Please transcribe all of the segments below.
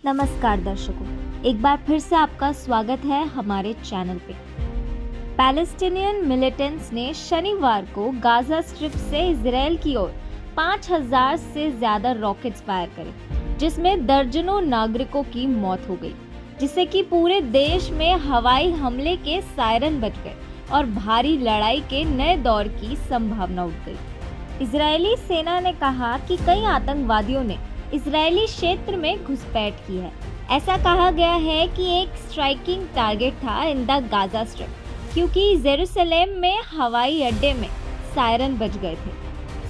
नमस्कार दर्शकों, एक बार फिर से आपका स्वागत है हमारे चैनल पे। पैलेस्टीनियन मिलिटेंट्स ने शनिवार को गाजा स्ट्रिप से इजराइल की ओर 5000 से ज्यादा रॉकेट्स फायर करे, जिसमें दर्जनों नागरिकों की मौत हो गई, जिससे कि पूरे देश में हवाई हमले के सायरन बज गए और भारी लड़ाई के नए दौर की संभावना उठ गई। इजरायली सेना ने कहा कि कई आतंकवादियों ने इजरायली क्षेत्र में घुसपैठ की है। ऐसा कहा गया है कि एक स्ट्राइकिंग टारगेट था इन द गाजा स्ट्रिप, क्योंकि जेरूसलम में हवाई अड्डे में सायरन बज गए थे।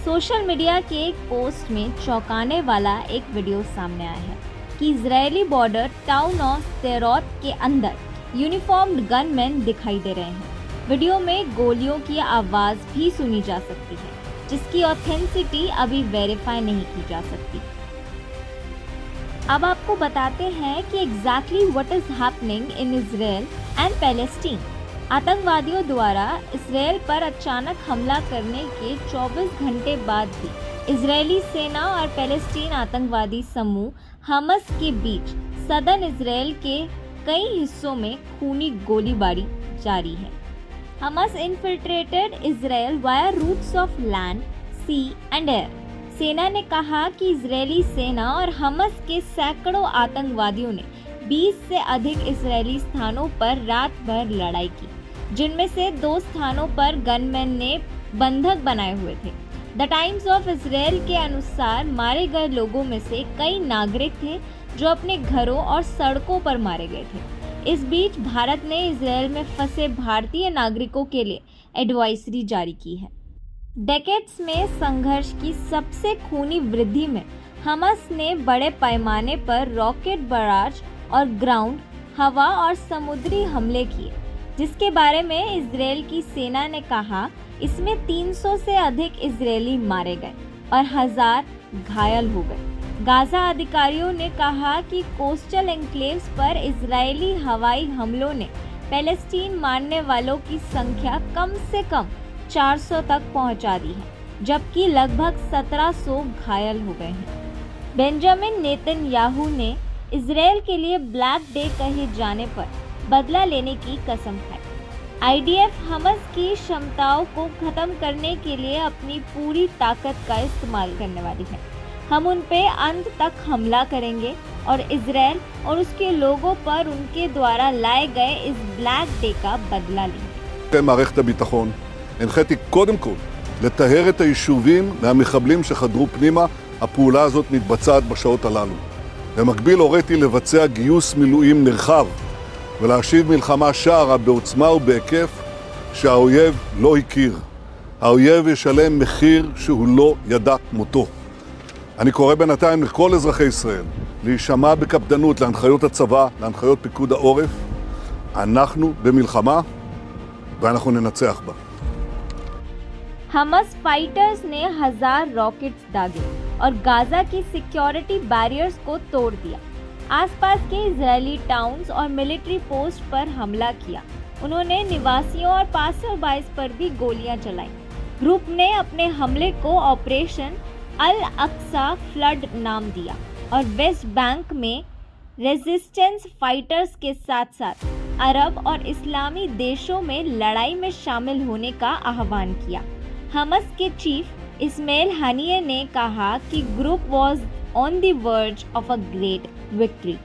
सोशल मीडिया के एक पोस्ट में चौंकाने वाला एक वीडियो सामने आया है कि इजरायली बॉर्डर टाउन ऑफ सदेरोत के अंदर यूनिफॉर्म्ड गनमैन दिखाई दे रहे हैं। वीडियो में गोलियों की आवाज़ भी सुनी जा सकती है, जिसकी ऑथेंटिसिटी अभी वेरीफाई नहीं की जा सकती। अब आपको बताते हैं कि exactly what is happening in Israel and Palestine. आतंकवादियों द्वारा इजराइल पर अचानक हमला करने के 24 घंटे बाद भी इजरायली सेना और पैलेस्टीन आतंकवादी समूह हमस के बीच सदर्न इजराइल के कई हिस्सों में खूनी गोलीबारी जारी है। Hamas infiltrated Israel via routes of land, sea and air. सेना ने कहा कि इजरायली सेना और हमस के सैकड़ों आतंकवादियों ने 20 से अधिक इजरायली स्थानों पर रात भर लड़ाई की, जिनमें से 2 स्थानों पर गनमैन ने बंधक बनाए हुए थे। द टाइम्स ऑफ इजराइल के अनुसार मारे गए लोगों में से कई नागरिक थे जो अपने घरों और सड़कों पर मारे गए थे। इस बीच भारत ने इजराइल में फंसे भारतीय नागरिकों के लिए एडवाइजरी जारी की है। डेकेड्स में संघर्ष की सबसे खूनी वृद्धि में हमस ने बड़े पैमाने पर रॉकेट बराज और ग्राउंड, हवा और समुद्री हमले किए, जिसके बारे में इजराइल की सेना ने कहा इसमें 300 से अधिक इजरायली मारे गए और 1000 घायल हो गए। गाजा अधिकारियों ने कहा कि कोस्टल एन्क्लेव्स पर इजरायली हवाई हमलों ने पैलेस्टीन मारने वालों की संख्या कम से कम 400 तक पहुंचा दी है, जबकि लगभग 1700 घायल हो गए हैं। बेंजामिन नेतन्याहू ने इजराइल के लिए ब्लैक डे कहे जाने पर बदला लेने की कसम खाई। आईडीएफ हमस की क्षमताओं को खत्म करने के लिए अपनी पूरी ताकत का इस्तेमाल करने वाली है। हम उन पे अंत तक हमला करेंगे और इजराइल और उसके लोगों पर उनके द्वारा लाए गए इस ब्लैक डे का बदला लेंगे। מערכת הביטחון הנחיתי קודם כל לטהר את היישובים מהמחבלים שחדרו פנימה. הפעולה הזאת מתבצעת בשעות הללו. במקביל הוריתי לבצע גיוס מילואים נרחב ולהשיב מלחמה שערה בעוצמה ובהיקף שהאויב לא הכיר. האויב ישלם מחיר שהוא לא ידע כמותו. אני קורא בינתיים לכל אזרחי ישראל להישמע בקפדנות להנחיות הצבא, להנחיות פיקוד העורף. אנחנו במלחמה ואנחנו ננצח בה. हमस फाइटर्स ने 1000 रॉकेट्स दागे और गाजा की सिक्योरिटी बैरियर्स को तोड़ दिया। आसपास के इजरायली टाउन्स और मिलिट्री पोस्ट पर हमला किया। उन्होंने निवासियों और पासरबाइज पर भी गोलियां चलाई। ग्रुप ने अपने हमले को ऑपरेशन अल अक्सा फ्लड नाम दिया और वेस्ट बैंक में रेजिस्टेंस फाइटर्स के साथ साथ अरब और इस्लामी देशों में लड़ाई में शामिल होने का आह्वान किया। हमस के चीफ इस्माइल हानिये ने कहा कि group was on the verge of a great victory.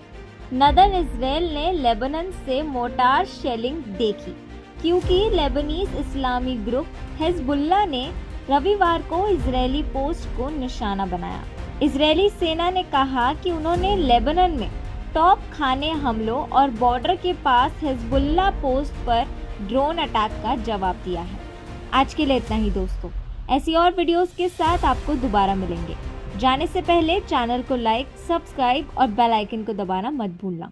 Northern Israel ने लेबनान से मोर्टार शेलिंग देखी, क्योंकि लेबनीज इस्लामी ग्रुप हिजबुल्लाह ने रविवार को इजरायली पोस्ट को निशाना बनाया। इजरायली सेना ने कहा कि उन्होंने लेबनान में टॉप खाने हमलों और बॉर्डर के पास हिजबुल्लाह पोस्ट पर ड्रोन अटैक का जवाब दिया है। आज के लिए इतना ही दोस्तों। ऐसी और वीडियोस के साथ आपको दोबारा मिलेंगे। जाने से पहले चैनल को लाइक, सब्सक्राइब और बेल आइकन को दबाना मत भूलना।